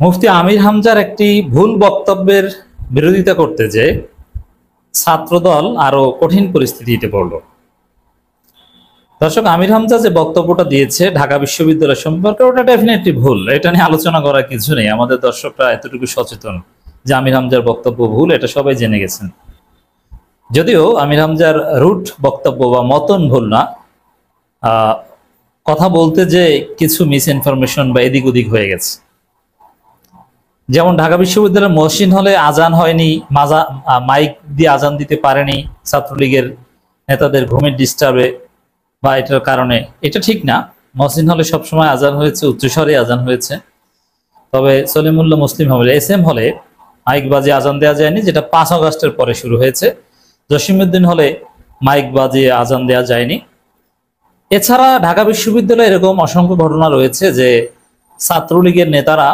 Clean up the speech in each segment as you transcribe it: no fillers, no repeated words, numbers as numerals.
মুফতি আমির হামজার একটি ভুল বক্তব্যের বিরোধিতা করতে যে ছাত্রদল আরো কঠিন পরিস্থিতিতে পড়ল। দর্শক, আমির হামজা যে বক্তব্যটা দিয়েছে ঢাকা বিশ্ববিদ্যালয় সম্পর্কে, ওটা ডেফিনেটলি ভুল। এটা নিয়ে আলোচনা করার কিছু নেই। আমাদের দর্শকরা এতটুকু সচেতন যে আমির হামজার বক্তব্য ভুল, এটা সবাই জেনে গেছেন। যদিও আমির হামজার রুট বক্তব্য বা মতন ভুল না, কথা বলতে যে কিছু মিস ইনফরমেশন বা এদিক ওদিক হয়ে গেছে। যেমন ঢাকা বিশ্ববিদ্যালয়ের মহসিন হলে আজান হয়নি, মাইক দিয়ে আজান দিতে পারেনি ছাত্রলীগের নেতাদের ঘুমের ডিস্টার্বে বা এটার কারণে, এটা ঠিক না। মহসিন হলে সবসময় আজান হয়েছে, উচ্চস্বরে আজান হয়েছে। তবে সলিমুল্লাহ মুসলিম হলে SM হলে মাইক বাজিয়ে আজান দেওয়া যায়নি, যেটা 5 আগস্টের পরে শুরু হয়েছে। জসিমউদ্দিন হলে মাইক বাজিয়ে আজান দেওয়া যায়নি। এছাড়া ঢাকা বিশ্ববিদ্যালয়ে এরকম অসংখ্য ঘটনা রয়েছে যে ছাত্রলীগের নেতারা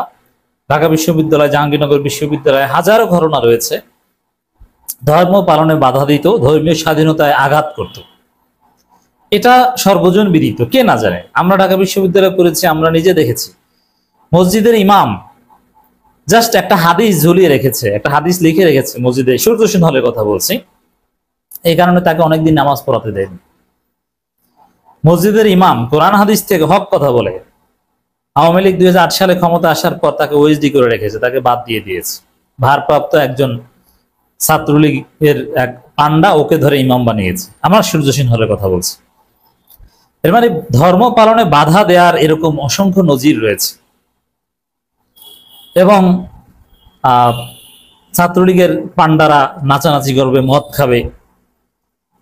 ঢাকা বিশ্ববিদ্যালয়, জাহাঙ্গীরনগর বিশ্ববিদ্যালয়ে হাজারো ঘটনা রয়েছে, ধর্ম পালনে বাধা দিত, ধর্মীয় স্বাধীনতায় আঘাত করত। এটা সর্বজন বিদিত, কে না জানে। আমরা ঢাকা বিশ্ববিদ্যালয়ে করেছি, আমরা নিজে দেখেছি। মসজিদের ইমাম জাস্ট একটা হাদিস ঝুলিয়ে রেখেছে, একটা হাদিস লিখে রেখেছে মসজিদে, সূর্যসেন হলের কথা বলছি। এই কারণে তাকে অনেকদিন নামাজ পড়াতে দেয়নি। মসজিদের ইমাম কোরআন হাদিস থেকে হক কথা বলে। আওয়ামী লীগ 2008 সালে ক্ষমতা আসার পর তাকে OSD করে রেখেছে, তাকে বাদ দিয়ে দিয়েছে। ভারপ্রাপ্ত একজন ছাত্রলীগের এক পান্ডা ওকে ধরে ইমাম বানিয়েছে। আমার সূর্যসেন হলের কথা বলছি। এর মানে ধর্ম পালনে বাধা দেওয়ার এরকম অসংখ্য নজির রয়েছে। এবং ছাত্রলীগের পান্ডারা নাচানাচি করবে, মদ খাবে,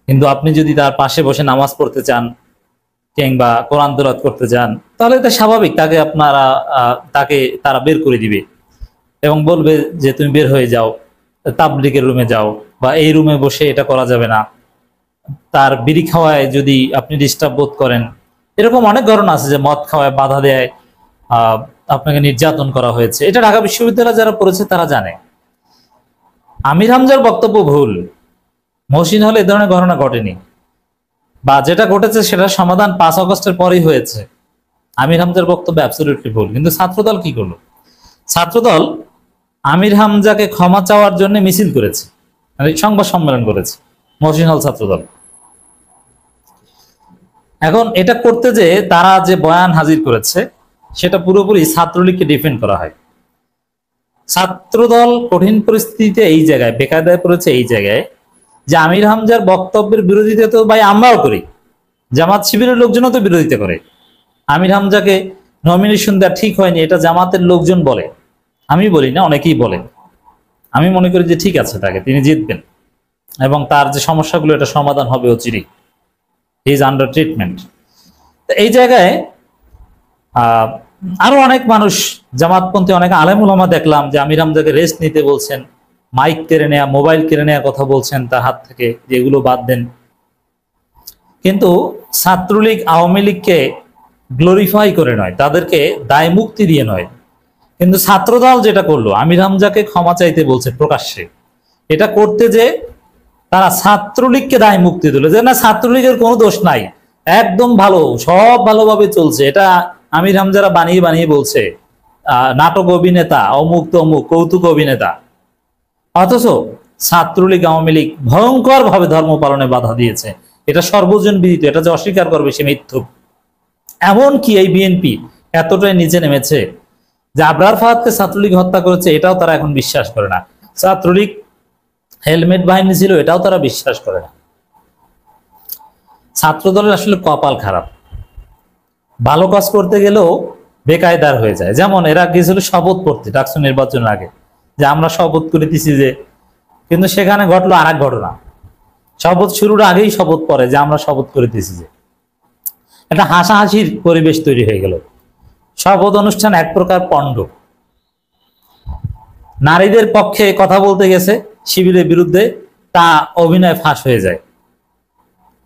কিন্তু আপনি যদি তার পাশে বসে নামাজ পড়তে চান কিংবা কোরআন তেলাওয়াত করতে চান, তাহলে এটা স্বাভাবিক। তাকে তারা বের করে দিবে এবং বলবে যে তুমি বের হয়ে যাও, তাবলিগের রুমে যাও, বা এই রুমে বসে এটা করা যাবে না। তার বিড়ি খাওয়ায় যদি আপনি ডিস্টার্ব বোধ করেন, এরকম অনেক ঘটনা আছে যে মদ খাওয়ায় বাধা দেয়, আপনাকে নির্যাতন করা হয়েছে। এটা ঢাকা বিশ্ববিদ্যালয়ে যারা পড়েছে তারা জানে। আমির হামজার বক্তব্য ভুল। মহসিন হলে এ ধরনের ঘটনা ঘটেনি, বা যেটা ঘটেছে সেটার সমাধান 5 আগস্টের পরেই হয়েছে। আমির হামজার বক্তব্য অ্যাবসলিউটলি ভুল। কিন্তু ছাত্রদল কি করলো? ছাত্রদল আমির হামজাকে ক্ষমা চাওয়ার জন্য মিছিল করেছে, সংবাদ সম্মেলন করেছে মহসিন হল ছাত্রদল। এখন এটা করতে যে তারা যে বয়ান হাজির করেছে সেটা পুরোপুরি ছাত্রলীগকে ডিফেন্ড করা হয়। ছাত্রদল কঠিন পরিস্থিতিতে এই জায়গায় বেকায়দায় পড়েছে, এই জায়গায় যে আমির হামজার বক্তব্যের বিরোধিতা তো ভাই আমরাও করি, জামাত শিবিরের লোকজনও তো বিরোধিতা করে। আমির হামজাকে নমিনেশন দেওয়া ঠিক হয়নি, এটা জামাতের লোকজন বলে, আমি বলি না, অনেকেই বলেন। আমি মনে করি যে ঠিক আছে, তিনি জিতবেন এবং তার যে সমস্যাগুলো এটা সমাধান হবে অচিরেই। He is under treatment. এই জায়গায় আরো অনেক মানুষ, জামাতপন্থী অনেক আলেম উলামা দেখলাম যে আমির হামজাকে রেস্ট নিতে বলছেন, মাইক কেড়ে নেয়া, মোবাইল কেড়ে নেওয়ার কথা বলছেন তার হাত থেকে, যেগুলো বাদ দেন। কিন্তু ছাত্রলীগ আওয়ামী লীগকে গ্লোরিফাই করে নয়, তাদেরকে দায় মুক্তি দিয়ে নয়। কিন্তু ছাত্রদল যেটা করলো, আমির হামজাকে ক্ষমা চাইতে বলছে প্রকাশ্যে। এটা করতে যে তারা ছাত্রলীগকে দায় মুক্তি দিল, যে না ছাত্রলীগের কোনো দোষ নাই, একদম ভালো, সব ভালোভাবে চলছে। এটা আমির হামজারা বানিয়ে বানিয়ে বলছে নাটক অভিনেতা, অমুক তমুক, কৌতুক অভিনেতা। অথচ ছাত্রলীগ আওয়ামী লীগ ভয়ঙ্কর ভাবে ধর্ম পালনে বাধা দিয়েছে, এটা সর্বজন বিদিত। এটা যে অস্বীকার করবে সে মিথ্যুক। এমনকি এই বিএনপি এতটাই নিচে নেমেছে যে আবরার ফাহাদকে ছাত্রলীগ হত্যা করেছে, এটাও তারা এখন বিশ্বাস করে না। ছাত্রলীগ হেলমেট বাহিনী ছিল, এটাও তারা বিশ্বাস করে না। ছাত্রদলের আসলে কপাল খারাপ, ভালো কাজ করতে গেলেও বেকায়দার হয়ে যায়। যেমন এরা গিয়েছিল শপথ করতে ডাকসু নির্বাচনের আগে, যে আমরা শপথ করে দিছি যে, কিন্তু সেখানে ঘটলো আর এক ঘটনা। শপথ শুরুর আগেই শপথ পড়ে যে আমরা শপথ করে দিছি, যে একটা হাসাহাসির পরিবেশ তৈরি হয়ে গেল। শপথ অনুষ্ঠান এক প্রকার পণ্ড। নারীদের পক্ষে কথা বলতে গেছে শিবিরের বিরুদ্ধে, তা অভিনয় ফাঁস হয়ে যায়,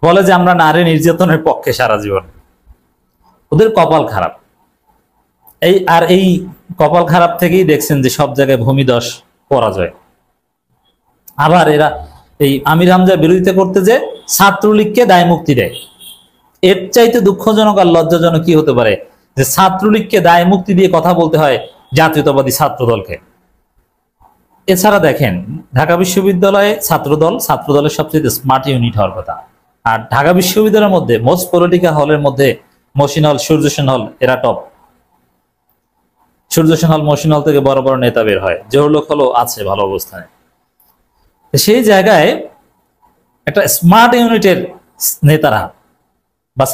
বলে যে আমরা নারী নির্যাতনের পক্ষে সারা জীবন। ওদের কপাল খারাপ। এই কপাল খারাপ থেকেই দেখছেন যে সব জায়গায় ভূমিধস পরাজয়। আবার এরা এই আমির হামজার বিরোধিতা করতে যে ছাত্রলীগকে দায় মুক্তি দেয়। এর চাইতে দুঃখজনক আর লজ্জাজনক কি হতে পারে যে ছাত্রলীগকে দায় মুক্তি দিয়ে কথা বলতে হয় জাতীয়তাবাদী ছাত্র দলকে। এছাড়া দেখেন ঢাকা বিশ্ববিদ্যালয়ে ছাত্রদলের সবচেয়ে স্মার্ট ইউনিট হওয়ার কথা। আর ঢাকা বিশ্ববিদ্যালয়ের মধ্যে মোস্ট পলিটিক্যাল হলের মধ্যে মহসিন হল, সূর্যসেন হল, এরা টপ। সূর্যসেন হল, মহসিন হল থেকে বড় বড় নেতা বের হয়। জহুরলোক হলও আছে ভালো অবস্থানে। সেই জায়গায় একটা স্মার্ট ইউনিটের নেতারা বা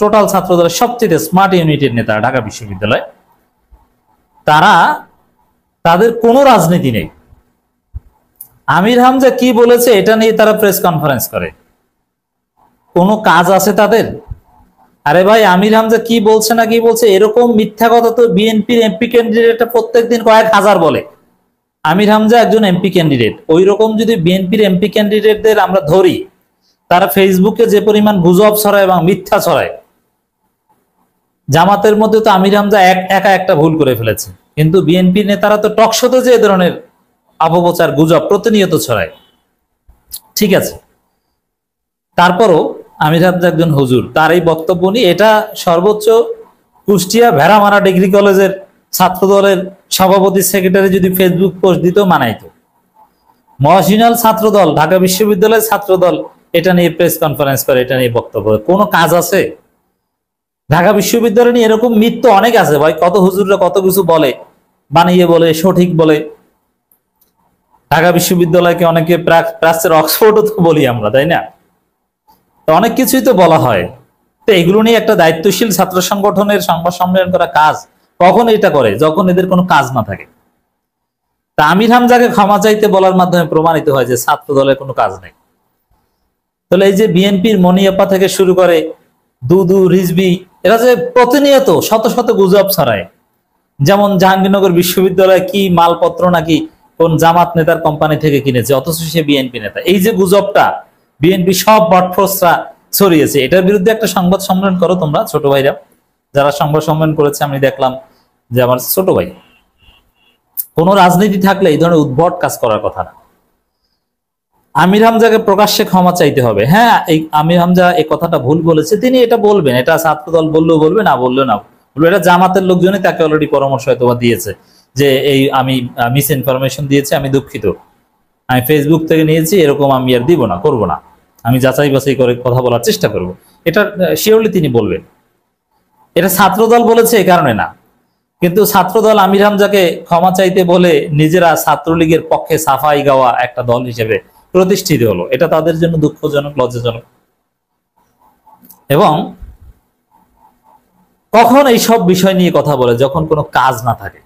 টোটাল ছাত্র দলের সবচেয়ে স্মার্ট ইউনিটের নেতা ঢাকা বিশ্ববিদ্যালয়, তাদের কোনো রাজনীতি নেই। আমির হামজা কি বলেছে এটা নিয়ে তারা প্রেস কনফারেন্স করে, কোনো কাজ আছে তাদের? আরে ভাই, আমির হামজা কি বলছে না কি বলছে এরকম মিথ্যা কথা তো বিএনপির এমপি ক্যান্ডিডেট প্রত্যেকদিন কয়েক হাজার বলে। আমির হামজা একজন এমপি ক্যান্ডিডেট, ওই রকম যদি বিএনপির এমপি ক্যান্ডিডেটদের আমরা ধরি, তারা ফেসবুকে যে পরিমাণ গুজব ছড়ায় এবং মিথ্যা ছড়ায়, জামাতের মধ্যে তো আমির হামজা একা একটা ভুল করে ফেলেছে, কিন্তু বিএনপি নেতারা তো টকশোতে যে ধরনের অপপ্রচার গুজব প্রতিনিয়ত ছড়ায়। ঠিক আছে, তারপরও আমির হামজা একজন হুজুর, তার এই বক্তব্য নিয়ে এটা সর্বোচ্চ কুষ্টিয়া ভেড়ামারা ডিগ্রি কলেজের ছাত্র দলের সভাপতি সেক্রেটারি যদি ফেসবুক পোস্ট দিত মানাইতো। মহসিনাল ছাত্র দল, ঢাকা বিশ্ববিদ্যালয়ের ছাত্র দল এটা নিয়ে প্রেস কনফারেন্স করে, এটা নিয়ে বক্তব্য, কোনো কাজ আছে? ঢাকা বিশ্ববিদ্যালয় নিয়ে এরকম মিথ তো অনেক আছে ভাই, কত হুজুররা কত কিছু বলে, বানিয়ে বলে, সঠিক বলে। ঢাকা বিশ্ববিদ্যালয়কে অনেকে প্রাচ্যের অক্সফোর্ডও তো বলি আমরা, তাই না? তো অনেক কিছুই তো বলা হয়। তো এগুলো নিয়ে একটা দায়িত্বশীল ছাত্র সংগঠনের সংবাদ সম্মেলন করা কাজ কখন এটা করে? যখন এদের কোনো কাজ না থাকে। তা আমির হামজাকে ক্ষমা চাইতে বলার মাধ্যমে প্রমাণিত হয় যে ছাত্র দলের কোনো কাজ নেই। তাহলে এই যে বিএনপির মনিয়াপ্পা থেকে শুরু করে দুদু, রিজভি, এরা যে প্রতিনিয়ত শত শত গুজব ছড়ায়, যেমন জাহাঙ্গীরনগর বিশ্ববিদ্যালয়ে কি মালপত্র নাকি কোন জামাত নেতার কোম্পানি থেকে কিনেছে, অথচ সে বিএনপি নেতা। এই যে গুজবটা বিএনপি সব বটফোর্সরা ছড়িয়েছে, এটার বিরুদ্ধে একটা সংবাদ সম্মেলন করো তোমরা, ছোট ভাইরা যারা সংবাদ সম্মেলন করেছে আমি দেখলাম যে আমার ছোট ভাই। কোন রাজনীতি থাকলে এই ধরনের উদ্ভট কাজ করার কথা না। আমির হামজাকে প্রকাশ্যে ক্ষমা চাইতে হবে। হ্যাঁ, এই আমির হামজা এই কথাটা ভুল বলেছে, তিনি এটা বলবেন, এটা ছাত্রদল বললেও বলবে, না বললেও না বলবে। এটা জামাতের লোকজনই তাকে অলরেডি পরামর্শ হয়তো দিয়েছে যে এই আমি মিস ইনফরমেশন দিয়েছি, আমি দুঃখিত, আমি ফেসবুক থেকে নিয়েছি, এরকম আমি আর দিব না, করব না, আমি যাচাই বাছাই করে কথা বলার চেষ্টা করব। এটা শিওরলি তিনি বলবেন। এটা ছাত্রদল বলেছে এই কারণে না, কিন্তু ছাত্রদল আমির হামজাকে ক্ষমা চাইতে বলে নিজেরা ছাত্রলীগের পক্ষে সাফাই গাওয়া একটা দল হিসেবে প্রতিষ্ঠিত হলো, এটা তাদের জন্য দুঃখজনক, লজ্জাজনক। এবং কখন এই সব বিষয় নিয়ে কথা বলে? যখন কোনো কাজ না থাকে।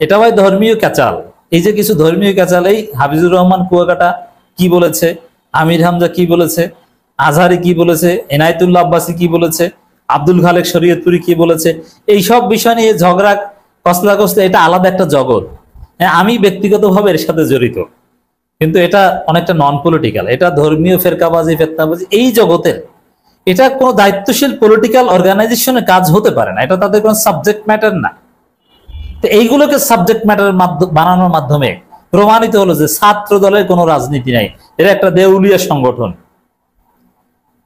এটা ভাই ধর্মীয় ক্যাচাল। এই যে কিছু ধর্মীয় ক্যাচাল, এই হাফিজুর রহমান কুয়াকাটা কি বলেছে, আমির হামজা কি বলেছে, আজহারি কি বলেছে, এনায়েতুল্লাহ আব্বাসী কি বলেছে, আব্দুল খালেক শরীয়তপুরি কি বলেছে, এই সব বিষয় নিয়ে ঝগড়া কসলা, এটা আলাদা একটা জগৎ। হ্যাঁ, আমি ব্যক্তিগতভাবে এর সাথে জড়িত, কিন্তু এটা অনেকটা নন পলিটিক্যাল, এটা ধর্মীয় ফেরকাবাজি, ফেতনাবাজি এই জগতের। এটা কোনো দায়িত্বশীল পলিটিক্যাল অর্গানাইজেশনের কাজ হতে পারে না, এটা তাদের কোনো সাবজেক্ট ম্যাটার না। তো এইগুলোকে সাবজেক্ট ম্যাটার বানানোর মাধ্যমে প্রমাণিত হলো যে ছাত্র দলের কোনো রাজনীতি নাই, এরা একটা দেউলিয়া সংগঠন।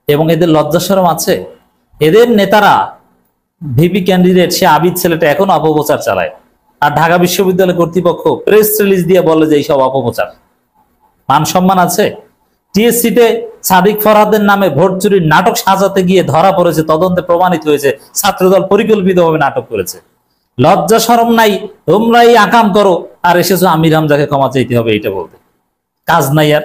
এবং এদের লজ্জা শরম আছে? এদের নেতারা, ভিপি ক্যান্ডিডেট সে আবিদ ছেলেটা এখনো অপপ্রচার চালায়, আর ঢাকা বিশ্ববিদ্যালয় কর্তৃপক্ষ প্রেস রিলিজ দিয়ে বলে যে এইসব অপপ্রচার। মান সম্মান আছে? টিএসসিতে সাদিক ফরহাদের নামে ভোট চুরির নাটক সাজাতে গিয়ে ধরা পড়েছে, তদন্তে প্রমাণিত হয়েছে ছাত্রদল পরিকল্পিতভাবে নাটক করেছে। লজ্জা শরম নাই? তোমরাই আকাম করো আর এসেছো আমির হামজাকে ক্ষমা চাইতে হবে এইটা বলতে। কাজ নাই আর।